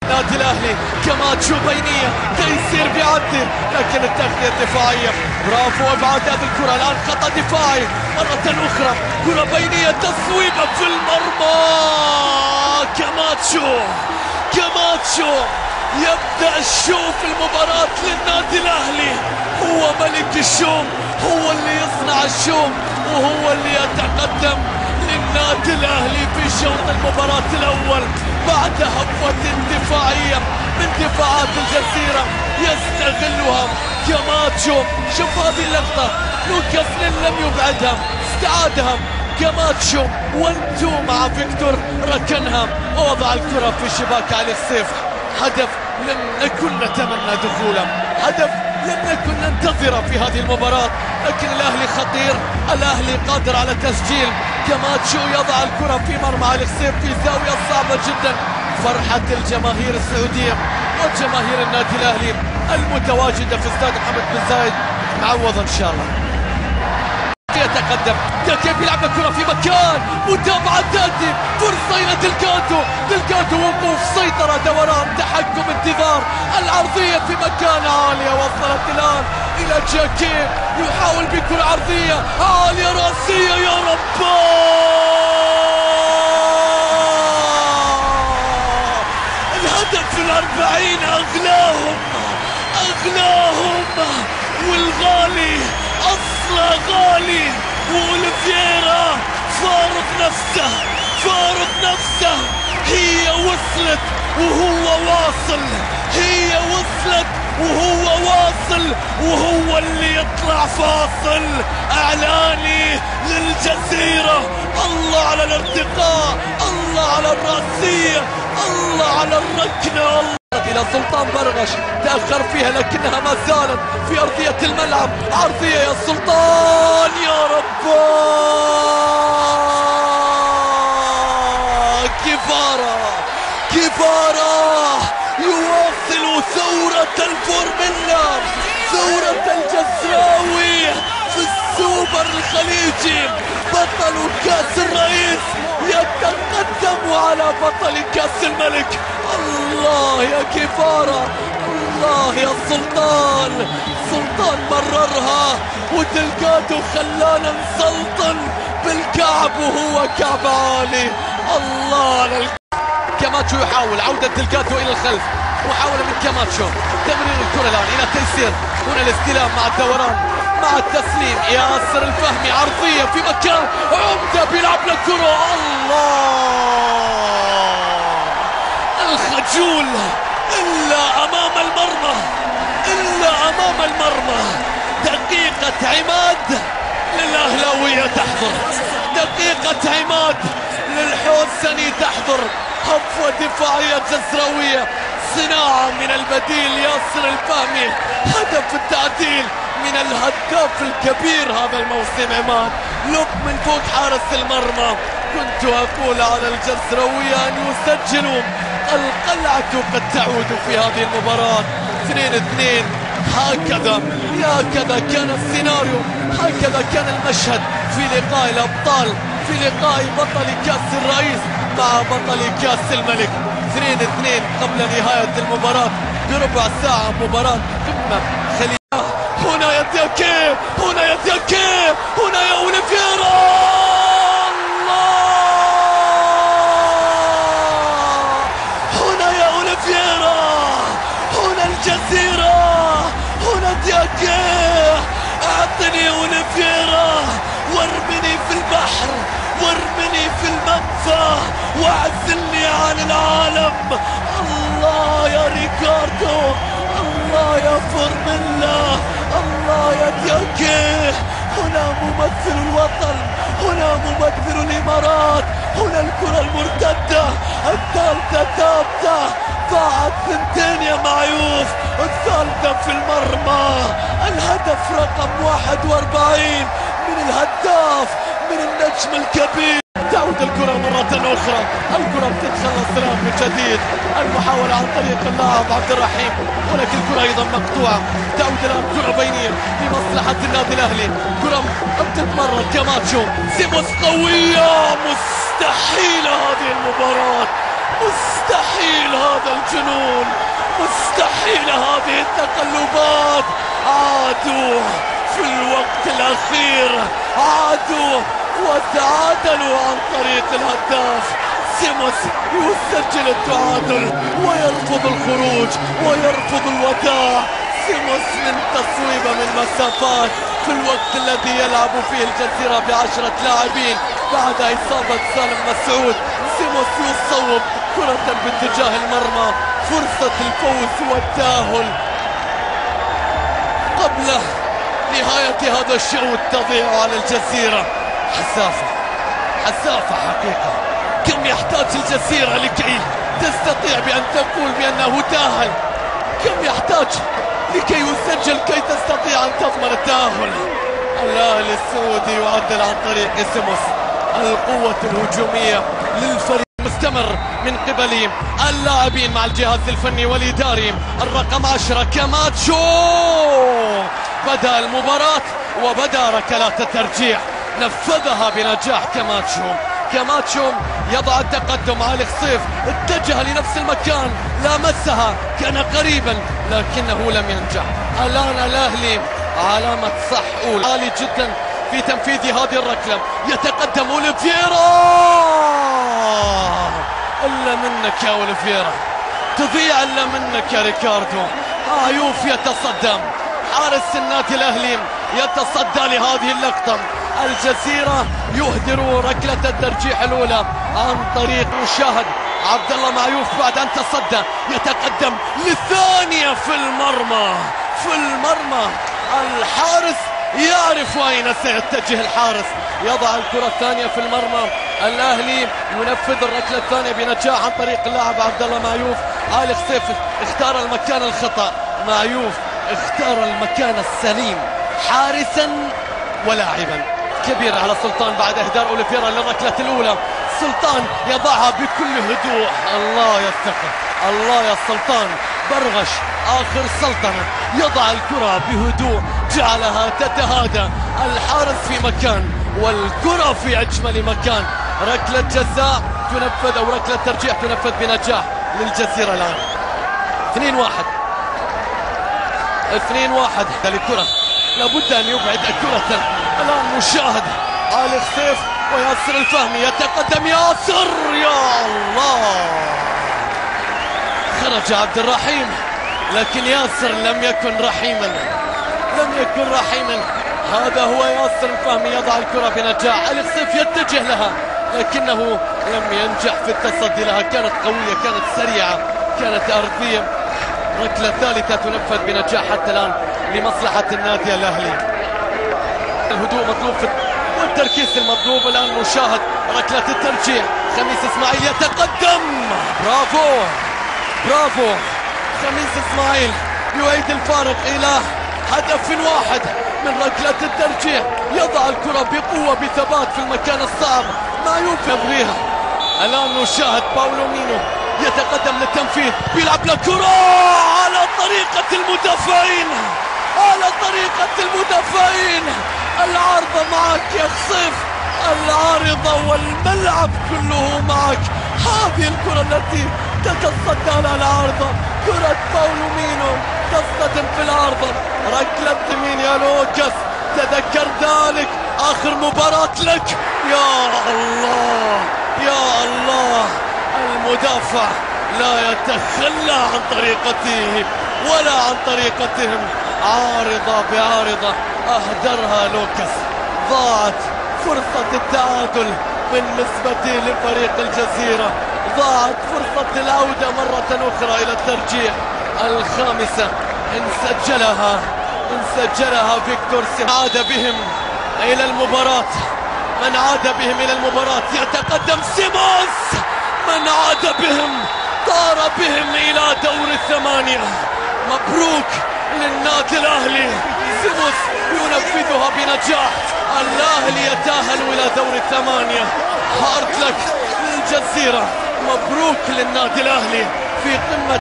نادي الاهلي كماتشو بينيه، تيسير بيعدي لكن التغطيه الدفاعيه، برافو ابعاد هذه الكره. الان خطا دفاعي مره اخرى، كره بينيه تصويبه في المرمى. كماتشو يبدا الشوم في المباراه للنادي الاهلي، هو ملك الشوم، هو اللي يصنع الشوم وهو اللي يتقدم للنادي الاهلي في شوط المباراه الاول بعد هفوه دفاعيه من دفاعات الجزيره يستغلها كماتشو. شوف هذه اللقطه، لوكاس لم يبعدها، استعادها كماتشو 1-2 مع فيكتور، ركنها ووضع الكره في شباك علي السيف. هدف لم نكن نتمنى دخوله، هدف لم نكن ننتظره في هذه المباراة، لكن الأهلي خطير، الأهلي قادر على تسجيل. كماتشو يضع الكرة في مرمى علي السيف في زاوية صعبة جدا. فرحة الجماهير السعودية وجماهير النادي الأهلي المتواجدة في استاد محمد بن زايد معوض إن شاء الله. يتقدم كيف يلعب الكرة في مكان، متابعة تأتي، فرصة إلى دلقاتو وقوف، سيطرة، دوران، تحكم، انتظار، العرضية في مكان عالية، وصلت الآن إلى جاكي يحاول بكرة عرضية عالية رأسية، يا رب الهدف في 40 أغلاهم والغالي أصلا غالي، وأوليفيرا فارق نفسه. هي وصلت وهو واصل، وهو اللي يطلع فاصل اعلاني للجزيرة. الله على الارتقاء، الله على الرأسية، الله على الركنة. إلى سلطان برغش، تأخر فيها لكنها ما زالت في أرضية الملعب. عرضية يا سلطان، يا رب كفارة يواصل ثورة الفورميلا، ثورة الجزراوي في السوبر الخليجي. بطل كأس الرئيس يتقدم على بطل كأس الملك. الله يا كفارة، الله يا سلطان مررها ودلقاتو خلانا نسلطن بالكعب وهو كعب عالي. الله على كماتشو يحاول عودة دلقاتو إلى الخلف، محاولة من كماتشو، تمرير الكرة الآن إلى تيسير، هنا الاستلام مع الدوران مع التسليم، ياسر الفهمي عرضية في مكان، عمدة بيلعب للكرة. الله الخجول إلا أمام المرمى. دقيقة عماد للأهلاوية تحضر، دقيقة عماد للحوسني تحضر. هفوة دفاعية جزراوية، صناعة من البديل ياسر الفهمي، هدف التعديل من الهداف الكبير هذا الموسم عماد، لب من فوق حارس المرمى. كنت أقول على الجزراوية أن يسجلوا، القلعة قد تعود في هذه المباراة. 2-2، هكذا كان السيناريو، هكذا كان المشهد في لقاء الأبطال، في لقاء بطل كأس الرئيس مع بطل كأس الملك. 2-2 قبل نهاية المباراة بربع ساعة، مباراة قمة خليجية. هنا يا دياكي، هنا يا أوليفيرا. هنا يا أوليفيرا، هنا الجزيرة، هنا دياكي. أعطني أوليفيرا وارمني في البحر، وارمني في المنفى، واعزلني عن العالم. الله يا ريكاردو، الله يا فورميلا، الله يا دياكي. هنا ممثل الوطن، هنا ممثل الإمارات، هنا الكرة المرتدة الثالثة ثابتة، ضاعت 2 يا معيوف، الثالثة في المرمى. الهدف رقم 41 من الهداف، من النجم الكبير. تعود الكرة مرة أخرى، الكرة بتتخلص الآن من جديد، المحاولة عن طريق اللاعب عبد الرحيم، ولكن الكرة أيضا مقطوعة. تعود الآن كرة بينية لمصلحة النادي الأهلي، كرة بتتمرر كماتشو، سيموس قوية، مستحيلة هذه المباراة، مستحيل هذا الجنون، مستحيل هذه التقلبات. عادوا في الوقت الأخير، عادوا وتعادلوا عن طريق الهداف. سيموس يسجل التعادل ويرفض الخروج ويرفض الوداع. سيموس من تصويبه من مسافات في الوقت الذي يلعب فيه الجزيرة ب10 لاعبين بعد إصابة سالم مسعود. سيموس يصوب كرة باتجاه المرمى، فرصة الفوز والتأهل قبل نهاية هذا الشوط تضيع على الجزيرة. حسافة حقيقة. كم يحتاج الجزيرة لكي تستطيع بأن تقول بأنه تأهل؟ كم يحتاج لكي يسجل كي تستطيع أن تضمن التأهل؟ الأهلي السعودي يعدل عن طريق سيموس. القوة الهجومية للفريق مستمر من قبل اللاعبين مع الجهاز الفني والإداري. الرقم 10 كاماتشو بدأ المباراة وبدأ ركلات الترجيح، نفذها بنجاح كاماتشو يضع التقدم. علي خصيف اتجه لنفس المكان، لامسها، كان قريبا لكنه لم ينجح. الآن الأهلي علامة صح أولى عالي جدا في تنفيذ هذه الركلة. يتقدم أوليفيرا، إلا منك يا أوليفيرا، تضيع إلا منك يا ريكاردو. عيوف يتصدى، حارس النادي الأهلي يتصدى لهذه اللقطة. الجزيرة يهدر ركلة الترجيح الأولى عن طريق مشاهد عبد الله معيوف بعد أن تصدى. يتقدم للثانية في المرمى. الحارس يعرف أين سيتجه الحارس، يضع الكرة الثانية في المرمى. الأهلي ينفذ الركلة الثانية بنجاح عن طريق اللاعب عبد الله معيوف. علي خصيف اختار المكان الخطأ، معيوف اختار المكان السليم حارسا ولاعبا. كبير على سلطان بعد اهدار أوليفيرا للركلة الأولى. سلطان يضعها بكل هدوء. الله يستقر، الله يا سلطان. برغش آخر سلطنة يضع الكرة بهدوء، جعلها تتهادى. الحارس في مكان والكرة في أجمل مكان. ركلة جزاء تنفذ أو ركلة ترجيح تنفذ بنجاح للجزيرة الآن. 2-1 للكرة، لابد أن يبعد الكرة. الآن مشاهد علي خصيف وياسر الفهمي. يتقدم ياسر، يا الله، خرج عبد الرحيم لكن ياسر لم يكن رحيما. هذا هو ياسر الفهمي يضع الكرة بنجاح. علي خصيف يتجه لها لكنه لم ينجح في التصدي لها. كانت قوية، كانت سريعة، كانت أرضية. ركلة ثالثة تنفذ بنجاح حتى الآن لمصلحة النادي الأهلي. الهدوء مطلوب والتركيز المطلوب. الآن مشاهد ركلة الترجيح. خميس إسماعيل يتقدم، برافو خميس إسماعيل يعيد الفارق إلى هدف واحد من ركلة الترجيح. يضع الكرة بقوة بثبات في المكان الصعب، معيوف يبغيها. الآن نشاهد باولو مينو يتقدم للتنفيذ، بيلعب لكرة على طريقة المدافعين. العارضة معك يا خصيف، العارضة والملعب كله معك. هذه الكرة التي تتصدى لها العارضة، كرة باولو مينو تصطدم في العارضة. ركلة مين يا لوكاس؟ تذكر ذلك آخر مباراة لك. يا الله، المدافع لا يتخلى عن طريقته ولا عن طريقتهم. عارضة بعارضة أهدرها لوكاس. ضاعت فرصة التعادل بالنسبة لفريق الجزيرة، ضاعت فرصة العودة مرة أخرى إلى الترجيح الخامسة. إن سجلها فيكتور سيموس. عاد بهم إلى المباراة. يتقدم سيموس، من عاد بهم، طار بهم إلى دور الثمانية. مبروك للنادي الأهلي. سيموس ينفذها بنجاح. الأهلي يتأهل إلى دور الثمانية. هارد لك للجزيرة، مبروك للنادي الأهلي في قمة